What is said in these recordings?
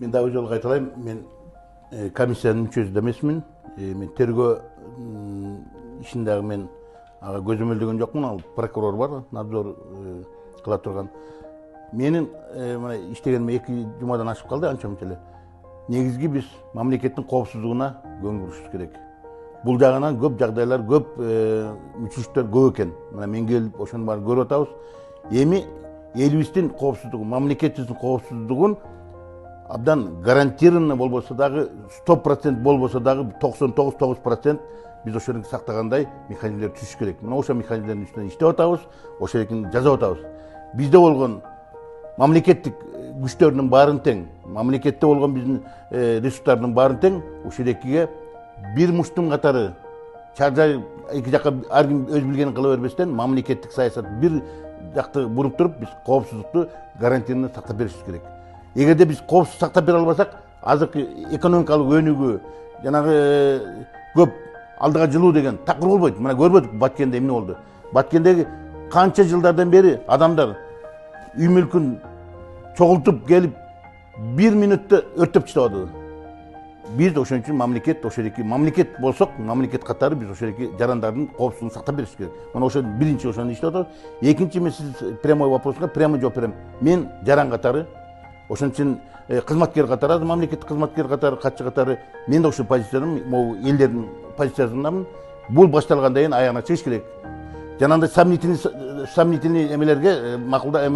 Мен дагы жолу кайталайм. Мен комиссиянын мүчөсү да эмесмин. Мен тергөө ишиндеги мен ага көзөмөлдөгөн жокмун. Ал прокурор бар, надзор кыла турган. Менин мына иштегениме 2 жумадан ашып калды, анча-мынча эле. Негизги биз мамлекеттин коопсуздугуна көңүл бурушубуз керек. Бул жагынан көп жагдайлар, көп мүчүлүктөр көп экен. Мына мен келип ошонун баарын көрүп атабыз. Эми элибиздин коопсуздугу, мамлекетибиздин коопсуздугун абдан гарантированно болбосо дагы 100% болбосо дагы 99% биз ошону сактагандай механизмдер түзүш керек. Мына ошо механизмдердин үстүнөн иштеп атабыз, ошо эркин жазып атабыз. Бизде болгон мамлекеттик күчтөрдүн баарын тең, мамлекетте болгон биздин ресурстардын баарын тең, ошол экиге бир муштум катары чаржай эки жакка ар ким өз билгенин кыла бербестен мамлекеттик саясат бир жакты буруп туруп биз коопсуздукту гарантированно сактап беришибиз керек. Эгерде биз коопсуз сактап бере албасак, азыркы экономикалык өнүгүү, жанагы көп алдыга жылуу деген такыр болбойт. Мына көрбөдүк Баткенде эмне болду. Баткендеги канча жылдардан бери адамдар үй мүлкүн чогултуп келип 1 мүнөттө өртөп таштабады. Биз ошон үчүн мамлекет, мамлекет болсок, мамлекет катары биз ошол жарандардын коопсуздугун сактап бериш керек. Мына ошо биринчи ошону иштеп атабыз. Экинчи мен сиз прямой вопросуңа прямой жооп берем. Мен жаран катары, ошон үчүн кызматкер катары, мамлекеттик кызматкер катары, катчы катары мен да ошол позициядамын, могу элдердин позициясындамын. Бул башталгандан кийин аягына чыгыш керек. Жанагындай сомнительный эмелерге, макулда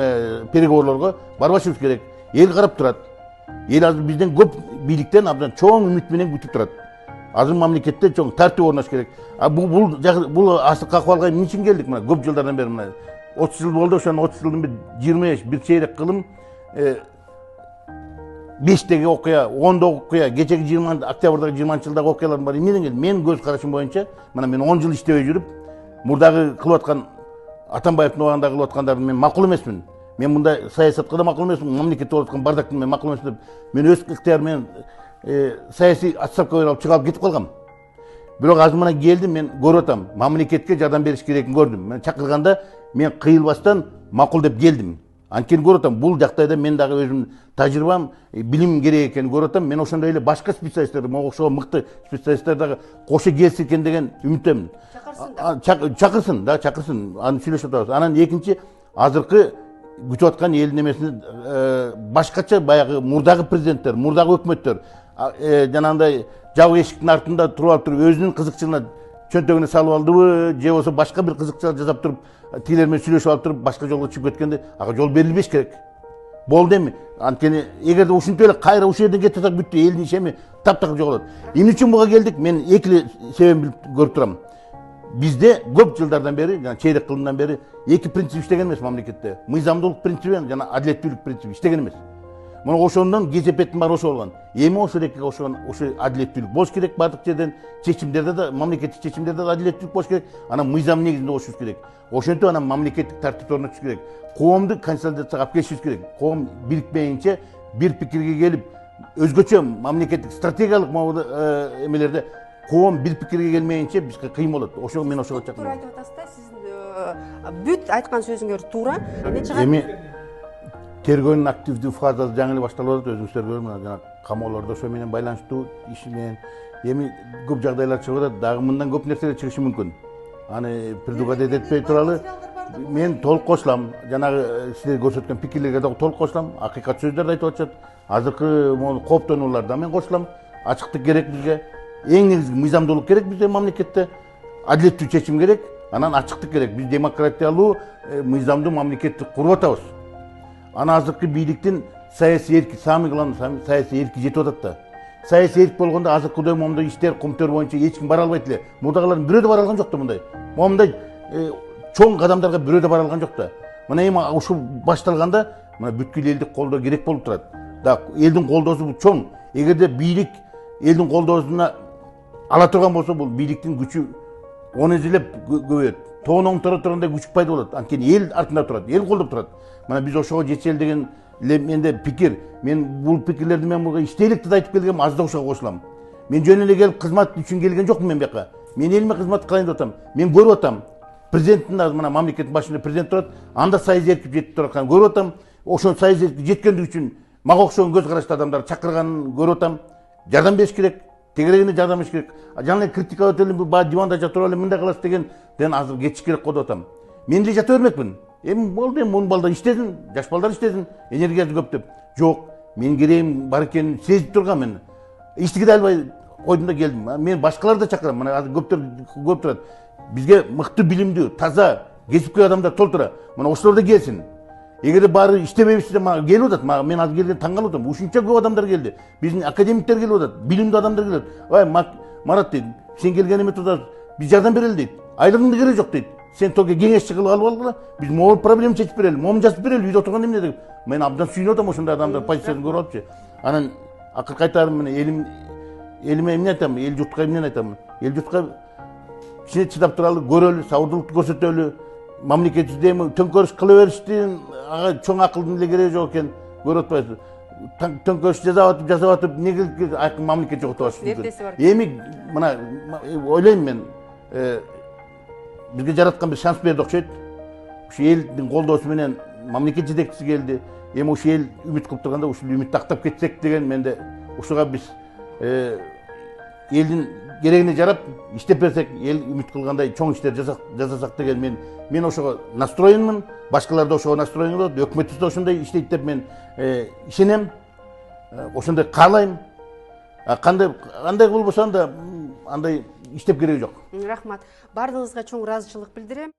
переговорлорго барбашыбыз керек. Эл карап турат. Ел азыр бизден көп бийликтен абдан чоң үмүт менен күтүп турат. Азыр мамлекетте чоң тартип орнаш керек. Бул асыкка акыбалга эмне үчүн келдик? Мына көп жылдардан бери мына 30 жыл болду, ошонун 30 жылдын 25 бир чейрек кылым 5теги окуя, 10догу окуя, кечеги 20 октябрдагы 20-жылдагы окуялардын баары эмнеден келди? Мен көз карашым боюнча, мына мен 10 жыл иштебей жүрүп, мурдагы кылып аткан Атамбаевдин убагында кылып аткандарды мен макул эмесмин. Мен мындай саясатка да макул эмесмин, мамлекетте болуп аткан бардактын мен макул эмесмин деп, мен өз ыктыярым менен саясий отставка берип чыгып кетип калгам. Бирок азыр мына келдим, мен көрүп атам, мамлекетке жардам бериш керегин көрдүм. Мен чакырганда мен кыйылбастан макул деп келдим. Анткени көрүп атам, бул жактайда мен дагы өзүм тажрыйбам, билим керек экенин көрүп атам. Мен ошондой эле башка специалисттер, могу ошого мыкты специалисттер дагы кошо келсе экен деген үмүттөмүн. Чакырсын, да, чакырсын. Аны сүйлөшүп атабыз. Анан экинчи, азыркы күтүп аткан элдин эмесин башкача баягы мурдагы президенттер, мурдагы өкмөттөр жанагындай жабык эшиктин артында туруп өзүнүн кызыкчылыгына чөнтөгүнө салып алдыбы, же болбосо башка бир кызыкчылык жасап туруп, тилер менен сүйлөшүп алып туруп башка жолго чыгып кеткенде, ага жол берилбеш керек. Болду эми. Анткени эгерде ушинтип эле кайра ушул жерден кетип атсак бүттү, элдин ишеми таптакыр жоголот. Эмне үчүн буга келдик? Мен эки себебин билип көрүп турам. Бизде көп жылдардан бери, жана чейрек кылымдан бери эки принцип иштеген эмес мамлекетте. Мыйзамдуулук принципи жана адилеттүүлүк принципи иштеген эмес. Мына ошондон кесепеттин баары ошо болгон. Эми ошол экиге ошо адилеттүүлүк болуш керек бардык жерден, чечимдерде да, мамлекеттик чечимдерде да адилеттүүлүк болуш керек. Анан мыйзам негизинде болушубуз керек. Ошентип анан мамлекеттик тартипти орнотуш керек. Коомду консолидацияга алып келишибиз керек. Коом бирикпейинче, бир пикирге келип, өзгөчө мамлекеттик стратегиялык эмелерде коом бир пикирге келмейинче бизге кыйын болот. Ошого мен ошого чакырам. Туура айтып атасыз да, сиздин бүт айткан сөзүңөр туура. Эми тергөөнүн активдүү фазасы жаңы эле башталып атат, өзүңүздөр көрүп, жана камоолордо ошо менен байланыштуу иш менен эми көп жагдайлар чыгып атат, дагы мындан көп нерселер чыгышы мүмкүн. Аны предугадать этпей туралы мен толук кошулам. Жанагы силер көрсөткөн пикирлерге дагы толук кошулам. Акыйкат сөздөрдү айтып атышат. Азыркы кооптонууларда мен кошулам. Ачыктык керек бизге. Эң негизги мыйзамдуулук керек бизде мамлекетте. Адилеттүү чечим керек. Анан ачыктык керек. Биз демократиялуу, мыйзамдуу мамлекетти куруп атабыз. Ана азыркы бийликтин саясий эрки, самый главный саясий эрки жетип атат да. Саясий эрк болгондо азыркыдай момундай иштер, кумтөр боюнча эч ким бара албайт эле. Мурдагылардын бирөө да бара алган жок да мындай. Момундай чоң кадамдарга бирөө да бара алган жок да. Мына эми ушул башталганда, мына бүткүл элди колдоо керек болуп турат. Да, элдин колдоосу бул чоң. Эгерде бийлик элдин колдоосуна ала турган болсо, бул бийликтин күчү 10 эселеп көбөйөт. Тоон оңтора тургандай күч пайда болот. Анткени эл артында турат, эл колдоп турат. Мына биз ошого жетели деген менде пикир. Мен бул пикирлерди мен буга иштейлик деп айтып келгем, аз да ошого кошулам. Мен жөн эле келип кызмат үчүн келген жокмун мен бияка. Мен элиме кызмат кылайын деп атам. Мен көрүп атам. Президенттин мына мамлекеттин башында президент турат, анда сайыз эркип жетип туратканын көрүп атам. Ошол сайыз эркип жеткендиги үчүн мага окшогон көз караштуу адамдар чакырганын көрүп атам. Жардам бериш керек, тегерегине жардам бериш керек. Жана критика өтөлүм бу диванда жатып эле мындай кыласыз ден азыр кетиш керек го деп атам. Мен деле жата бермекмин. Болду, мун балдар иштесин, жаш балдар иштесин, энергиясы көп деп. Жок, мен керегим бар экенин сезип тургам мен. Эчтеке да албай койдум да келдим. Мен башкаларды да чакырам. Мына азыр көп турат. Бизге мыкты билимдүү, таза, кесипкөй адамдар толтура. Мына ошолор да келсин. Эгерде баары иштебейбизсе мага келип атат. Мен азыр келген таң калып атам. Ушунча көп адамдар келди. Биздин академиктер келип атат, билимдүү адамдар келет. Ой, Марат дейт, сен келген эме турда биз жардам берели дейт. Айлыгыңды кереги жок дейт. Сен только кеңешчи кылып алып алгыла. Биз могул проблема чечип берели, момун жазып берели, үйдө отурган эмне деп. Мен абдан сүйүнүп атам ошондой адамдар позициясын көрүп алыпчы. Анан акыркы айтарым мына элиме эмне айтам, эл журтка эмне айтам. Эл журтка кичине чыдап туралы, көрөлү, сабырдуулукту көрсөтөлү. Мамлекетибизде төңкөрүш кыла бериштин ага чоң акылдын эле кереги жок экен. Көрүп атпайсызбы? Төңкөрүш жасап атып, эмнеге айкын мамлекет жоготуп атышты? Эми мына ойлойм мен, бизге жараткан бир шанс берди окшойт. Ушу элдин колдоосу менен мамлекет жетекчиси келди. Эми ушу эл үмүт кылып турганда ушул үмүттү актап кетсек деген менде ушуга биз элдин керегине жарап иштеп берсек, эл үмүт кылгандай чоң иштер жасасак деген мен ошого настроенмин, башкалар да ошого настроен болот, өкмөтүбүз да ошондой иштейт деп мен ишенем, ошондой каалайм. Кандай болбосо анда андай иштеп кереги жок. Рахмат. Бардыгыңызга чоң ыраазычылык билдирем.